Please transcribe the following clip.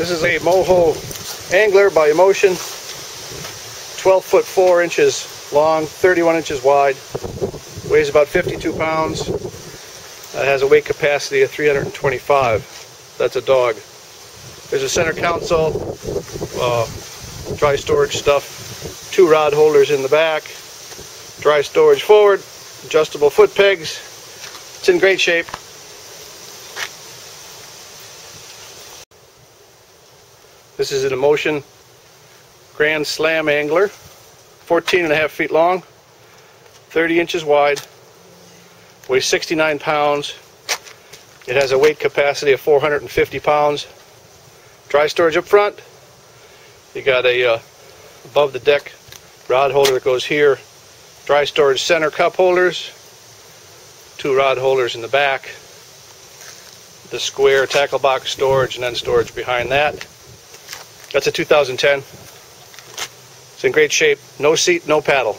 This is a Mojo angler by Motion, 12 foot 4 inches long, 31 inches wide, weighs about 52 pounds, has a weight capacity of 325. That's a dog. There's a center console, dry storage stuff, 2 rod holders in the back, dry storage forward, adjustable foot pegs. It's in great shape. This is an Motion Grand Slam angler, 14.5 feet long, 30 inches wide, weighs 69 pounds. It has a weight capacity of 450 pounds. Dry storage up front. You got a above the deck rod holder that goes here. Dry storage center cup holders. 2 rod holders in the back. The square tackle box storage and then storage behind that. That's a 2010. It's in great shape. No seat, no paddle.